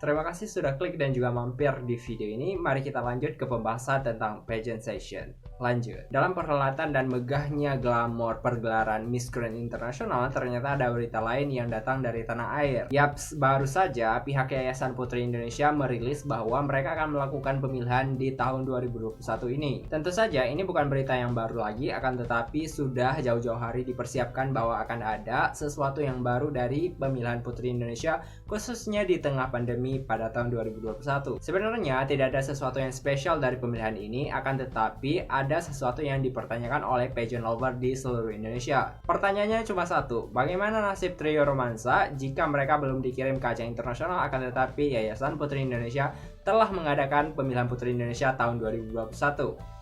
Terima kasih sudah klik dan juga mampir di video ini. Mari kita lanjut ke pembahasan tentang pageant session. Lanjut. Dalam perhelatan dan megahnya glamor pergelaran Miss Grand Internasional, ternyata ada berita lain yang datang dari tanah air. Yaps, baru saja pihak Yayasan Putri Indonesia merilis bahwa mereka akan melakukan pemilihan di tahun 2021 ini. Tentu saja ini bukan berita yang baru lagi, akan tetapi sudah jauh-jauh hari dipersiapkan bahwa akan ada sesuatu yang baru dari pemilihan Putri Indonesia, khususnya di tengah pandemi pada tahun 2021. Sebenarnya tidak ada sesuatu yang spesial dari pemilihan ini, akan tetapi ada sesuatu yang dipertanyakan oleh pageant lover di seluruh Indonesia. Pertanyaannya cuma satu, bagaimana nasib trio romansa jika mereka belum dikirim ke ajang internasional, akan tetapi Yayasan Putri Indonesia telah mengadakan pemilihan Putri Indonesia tahun 2021?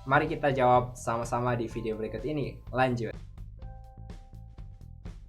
Mari kita jawab sama-sama di video berikut ini. Lanjut.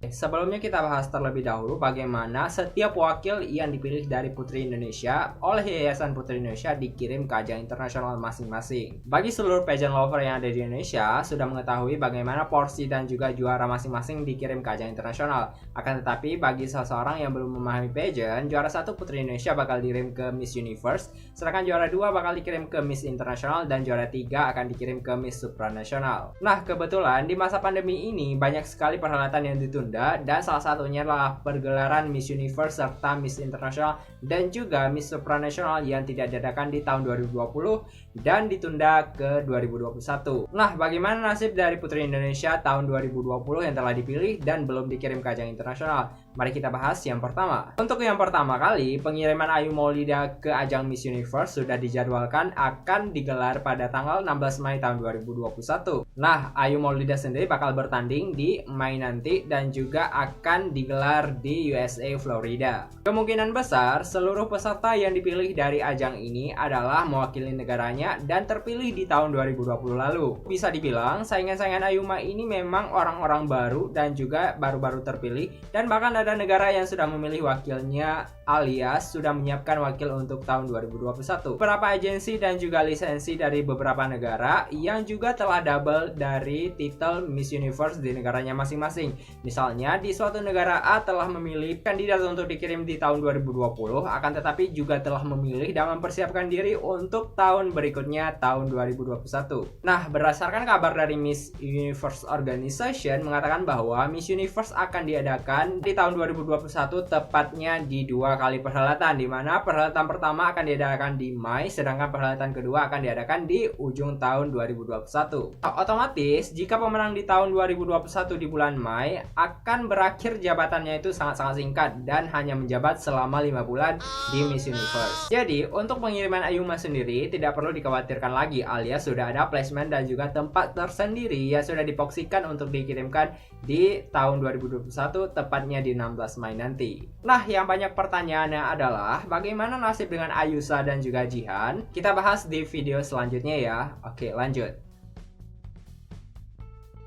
Sebelumnya kita bahas terlebih dahulu bagaimana setiap wakil yang dipilih dari Putri Indonesia oleh Yayasan Putri Indonesia dikirim ke ajang internasional masing-masing. Bagi seluruh pageant lover yang ada di Indonesia sudah mengetahui bagaimana porsi dan juga juara masing-masing dikirim ke ajang internasional. Akan tetapi bagi seseorang yang belum memahami pageant, juara 1 Putri Indonesia bakal dikirim ke Miss Universe, sedangkan juara 2 bakal dikirim ke Miss Internasional dan juara 3 akan dikirim ke Miss Supranasional. Nah, kebetulan di masa pandemi ini banyak sekali perhelatan yang ditunda, dan salah satunya adalah pergelaran Miss Universe serta Miss Internasional dan juga Miss Supranasional yang tidak diadakan di tahun 2020 dan ditunda ke 2021. Nah, bagaimana nasib dari Putri Indonesia tahun 2020 yang telah dipilih dan belum dikirim ke ajang internasional? Mari kita bahas yang pertama. Untuk yang pertama kali, pengiriman Ayu Maulida ke ajang Miss Universe sudah dijadwalkan akan digelar pada tanggal 16 Mei tahun 2021. Nah, Ayu Maulida sendiri bakal bertanding di Mei nanti dan juga akan digelar di USA Florida. Kemungkinan besar seluruh peserta yang dipilih dari ajang ini adalah mewakili negaranya dan terpilih di tahun 2020 lalu. Bisa dibilang saingan-saingan Ayuma ini memang orang-orang baru dan juga baru-baru terpilih, dan bahkan ada negara yang sudah memilih wakilnya alias sudah menyiapkan wakil untuk tahun 2021. Beberapa agensi dan juga lisensi dari beberapa negara yang juga telah double dari titel Miss Universe di negaranya masing-masing. Misalnya di suatu negara A telah memilih kandidat untuk dikirim di tahun 2020, akan tetapi juga telah memilih dan mempersiapkan diri untuk tahun berikutnya tahun 2021. Nah, berdasarkan kabar dari Miss Universe Organization mengatakan bahwa Miss Universe akan diadakan di tahun 2021 tepatnya di 2 kali perhelatan, di mana perhelatan pertama akan diadakan di Mei, sedangkan perhelatan kedua akan diadakan di ujung tahun 2021. Otomatis jika pemenang di tahun 2021 di bulan Mei akan berakhir jabatannya itu sangat-sangat singkat dan hanya menjabat selama 5 bulan di Miss Universe. Jadi untuk pengiriman Ayuma sendiri tidak perlu dikhawatirkan lagi, alias sudah ada placement dan juga tempat tersendiri yang sudah dipoksikan untuk dikirimkan di tahun 2021 tepatnya di 16 Mei nanti. Nah, yang banyak pertanyaannya adalah bagaimana nasib dengan Ayusa dan juga Jihan? Kita bahas di video selanjutnya ya. Oke, lanjut.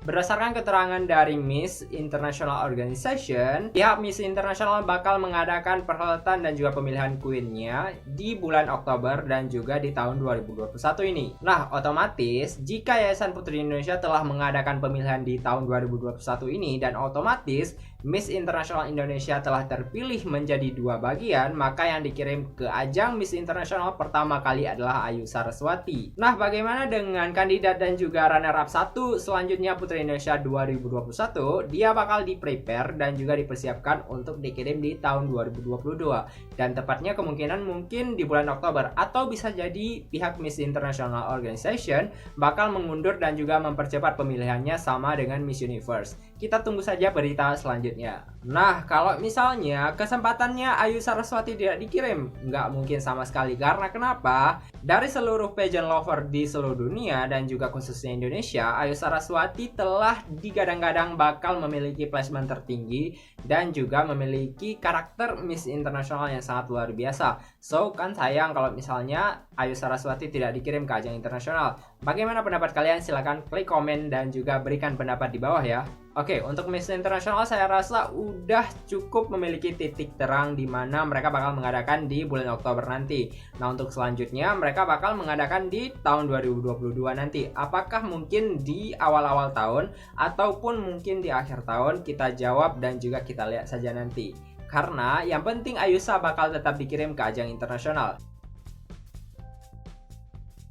Berdasarkan keterangan dari Miss International Organization, pihak Miss International bakal mengadakan perhelatan dan juga pemilihan queen-nya di bulan Oktober dan juga di tahun 2021 ini. Nah, otomatis jika Yayasan Putri Indonesia telah mengadakan pemilihan di tahun 2021 ini dan otomatis Miss International Indonesia telah terpilih menjadi 2 bagian, maka yang dikirim ke ajang Miss International pertama kali adalah Ayu Saraswati. Nah, bagaimana dengan kandidat dan juga runner-up 1 selanjutnya Putri Indonesia 2021? Dia bakal di-prepare dan juga dipersiapkan untuk dikirim di tahun 2022 dan tepatnya kemungkinan mungkin di bulan Oktober, atau bisa jadi pihak Miss International Organization bakal mengundur dan juga mempercepat pemilihannya sama dengan Miss Universe. Kita tunggu saja berita selanjutnya. Nah, kalau misalnya kesempatannya Ayu Saraswati tidak dikirim, nggak mungkin sama sekali. Karena kenapa? Dari seluruh pageant lover di seluruh dunia dan juga khususnya Indonesia, Ayu Saraswati telah digadang-gadang bakal memiliki placement tertinggi dan juga memiliki karakter Miss Internasional yang sangat luar biasa. So, kan sayang kalau misalnya Ayu Saraswati tidak dikirim ke ajang internasional. Bagaimana pendapat kalian? Silahkan klik komen dan juga berikan pendapat di bawah ya. Oke, untuk Miss Internasional saya rasa udah cukup memiliki titik terang di mana mereka bakal mengadakan di bulan Oktober nanti. Nah, untuk selanjutnya mereka bakal mengadakan di tahun 2022 nanti. Apakah mungkin di awal-awal tahun ataupun mungkin di akhir tahun? Kita jawab dan juga kita lihat saja nanti. Karena yang penting Ayusa bakal tetap dikirim ke ajang internasional.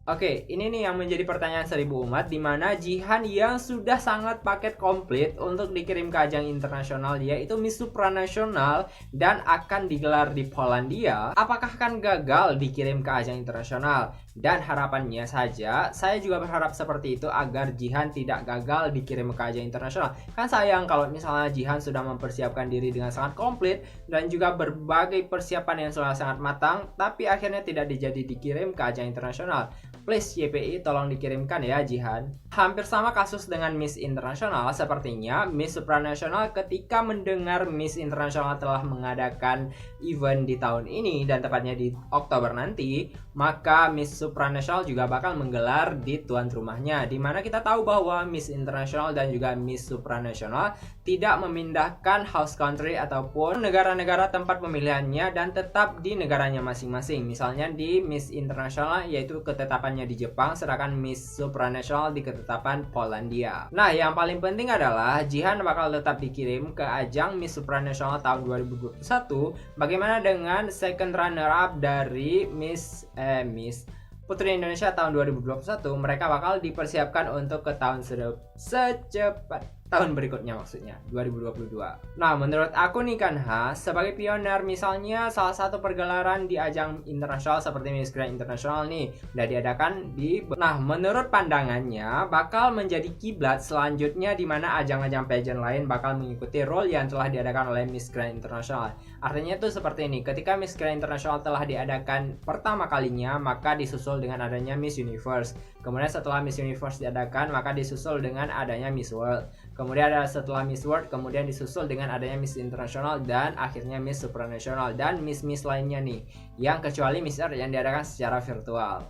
Oke, ini nih yang menjadi pertanyaan 1000 umat, di mana Jihan yang sudah sangat paket komplit untuk dikirim ke ajang internasional, yaitu Miss Supranasional dan akan digelar di Polandia, apakah akan gagal dikirim ke ajang internasional? Dan harapannya saja, saya juga berharap seperti itu agar Jihan tidak gagal dikirim ke ajang internasional. Kan sayang kalau misalnya Jihan sudah mempersiapkan diri dengan sangat komplit dan juga berbagai persiapan yang sudah sangat matang, tapi akhirnya tidak dikirim ke ajang internasional. Please YPI tolong dikirimkan ya Jihan. Hampir sama kasus dengan Miss Internasional, sepertinya Miss Supranasional ketika mendengar Miss Internasional telah mengadakan event di tahun ini dan tepatnya di Oktober nanti, maka Miss Supranasional juga bakal menggelar di tuan rumahnya, di mana kita tahu bahwa Miss Internasional dan juga Miss Supranasional tidak memindahkan house country ataupun negara-negara tempat pemilihannya dan tetap di negaranya masing-masing. Misalnya di Miss Internasional yaitu ketetapannya di Jepang, sedangkan Miss Supranasional di ketetapan Polandia. Nah, yang paling penting adalah Jihan bakal tetap dikirim ke ajang Miss Supranasional tahun 2021. Bagaimana dengan second runner up dari Miss Putri Indonesia tahun 2021? Mereka bakal dipersiapkan untuk ke tahun secepat tahun berikutnya, maksudnya 2022. Nah, menurut aku nih kan sebagai pioner, misalnya salah satu pergelaran di ajang internasional seperti Miss Grand Internasional nih udah diadakan menurut pandangannya bakal menjadi kiblat selanjutnya di mana ajang-ajang pageant lain bakal mengikuti role yang telah diadakan oleh Miss Grand Internasional. Artinya tuh seperti ini, ketika Miss Grand Internasional telah diadakan pertama kalinya, maka disusul dengan adanya Miss Universe. Kemudian setelah Miss Universe diadakan, maka disusul dengan adanya Miss World. Kemudian ada setelah Miss World, kemudian disusul dengan adanya Miss Internasional dan akhirnya Miss Supranasional dan Miss lainnya nih, yang kecuali Miss Earth yang diadakan secara virtual.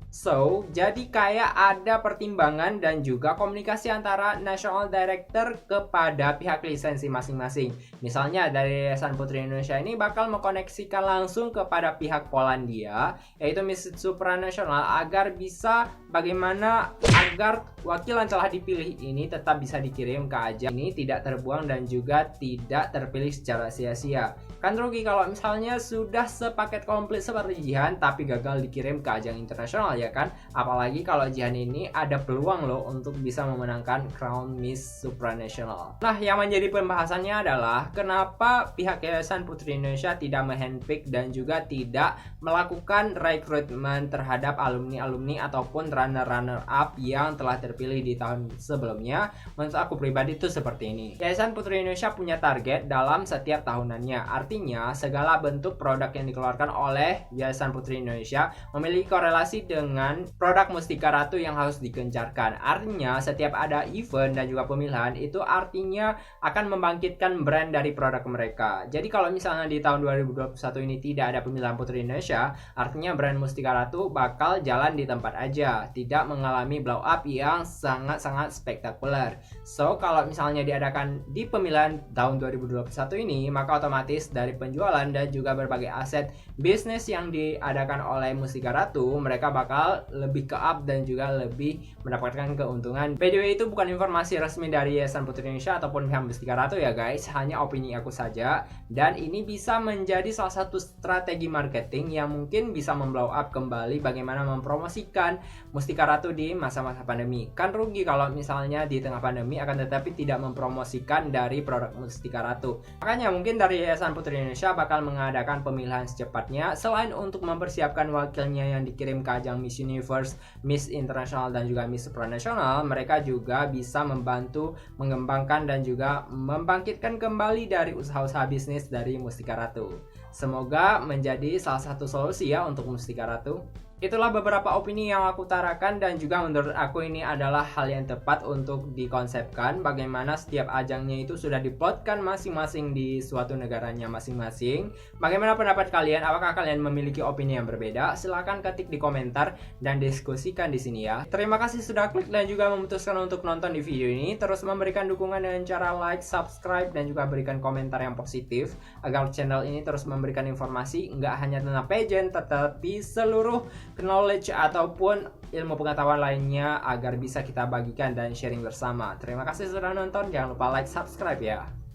So, jadi kayak ada pertimbangan dan juga komunikasi antara National Director kepada pihak lisensi masing-masing. Misalnya dari Yayasan Putri Indonesia ini bakal mengkoneksikan langsung kepada pihak Polandia, yaitu Miss Supranasional, agar bisa bagaimana agar wakil yang telah dipilih ini tetap bisa dikirim ke ajang ini, tidak terbuang dan juga tidak terpilih secara sia-sia. Kan rugi kalau misalnya sudah sepaket komplit seperti Jihan tapi gagal dikirim ke ajang internasional ya kan? Apalagi kalau Jihan ini ada peluang loh untuk bisa memenangkan Crown Miss Supranational. Nah, yang menjadi pembahasannya adalah kenapa pihak Yayasan Putri Indonesia tidak menghandpick dan juga tidak melakukan rekrutmen terhadap alumni-alumni ataupun runner-runner up yang telah terpilih di tahun sebelumnya. Menurut aku pribadi itu seperti ini. Yayasan Putri Indonesia punya target dalam setiap tahunannya. Artinya, segala bentuk produk yang dikeluarkan oleh Yayasan Putri Indonesia memiliki korelasi dengan produk Mustika Ratu yang harus digencarkan. Artinya, setiap ada event dan juga pemilihan, itu artinya akan membangkitkan brand dari produk mereka. Jadi kalau misalnya di tahun 2021 ini tidak ada pemilihan Putri Indonesia, artinya brand Mustika Ratu bakal jalan di tempat aja, tidak mengalami blow up yang sangat-sangat spektakuler. So, kalau misalnya diadakan di pemilihan tahun 2021 ini, maka otomatis dari penjualan dan juga berbagai aset bisnis yang diadakan oleh Mustika Ratu, mereka bakal lebih ke up dan juga lebih mendapatkan keuntungan. By the way, itu bukan informasi resmi dari Yayasan Putri Indonesia ataupun pihak Mustika Ratu ya guys, hanya opini aku saja, dan ini bisa menjadi salah satu strategi marketing yang mungkin bisa memblow up kembali bagaimana mempromosikan Mustika Ratu di masa-masa pandemi. Kan rugi kalau misalnya di tengah pandemi akan tetapi tidak mempromosikan dari produk Mustika Ratu. Makanya mungkin dari Yayasan Putri Indonesia bakal mengadakan pemilihan secepatnya, selain untuk mempersiapkan wakilnya yang dikirim ke ajang Miss Universe, Miss International dan juga Miss Supranational, mereka juga bisa membantu mengembangkan dan juga membangkitkan kembali dari usaha-usaha bisnis dari Mustika Ratu. Semoga menjadi salah satu solusi ya untuk Mustika Ratu. Itulah beberapa opini yang aku utarakan dan juga menurut aku ini adalah hal yang tepat untuk dikonsepkan, bagaimana setiap ajangnya itu sudah diplotkan masing-masing di suatu negaranya masing-masing. Bagaimana pendapat kalian? Apakah kalian memiliki opini yang berbeda? Silahkan ketik di komentar dan diskusikan di sini ya. Terima kasih sudah klik dan juga memutuskan untuk nonton di video ini. Terus memberikan dukungan dengan cara like, subscribe, dan juga berikan komentar yang positif agar channel ini terus memberikan informasi nggak hanya tentang pageant tetapi seluruh knowledge ataupun ilmu pengetahuan lainnya agar bisa kita bagikan dan sharing bersama. Terima kasih sudah nonton, jangan lupa like, subscribe ya.